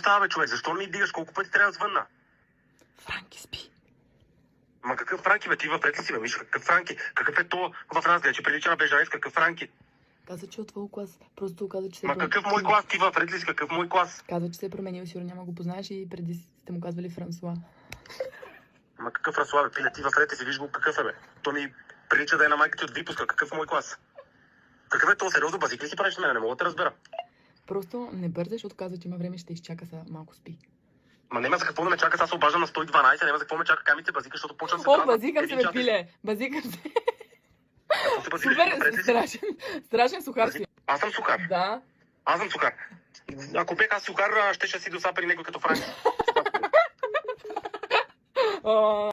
става, бе, човек? Защо ми дигаш? Колко пъти трябва да звънна? Франки спи. Ма какъв Франки, бе? Ти въпред ли си, бе, Миша? Какъв Франки? Какъв е то в разглед, че прилича на бежанец? Какъв Франки? Каза, че от твой клас. Просто каза, че се Ма какъв мой клас? Ти въпред ли си? Какъв мой клас? Каза, че се е променил, сигурно няма го познаеш и преди сте му казвали Франсуа. Ма какъв Расуа, бе? Пиля, ти въпред ли си? Виж го какъв е, бе? То ми прилича да е на майка ти от випуска. Какъв мой клас? Какъв е то? Сериозно, базик ли си правиш на мен? Не мога да те разбера. Просто не бързаш, защото каза, че има време, ще изчака са малко спи. Ма няма за какво да ме чакаш, аз се обаждам на 112, няма за какво ме чака камите базика, защото почвам да се О, дразна. базикам се, Един бе, час е- пиле! Базикам се! Какво се базикаш? Въпред ли Супер, си? страшен сухар си. Аз съм сухар. Да. Аз съм сухар. Ако бех аз сухар, ще си досапа някой като Франк. О,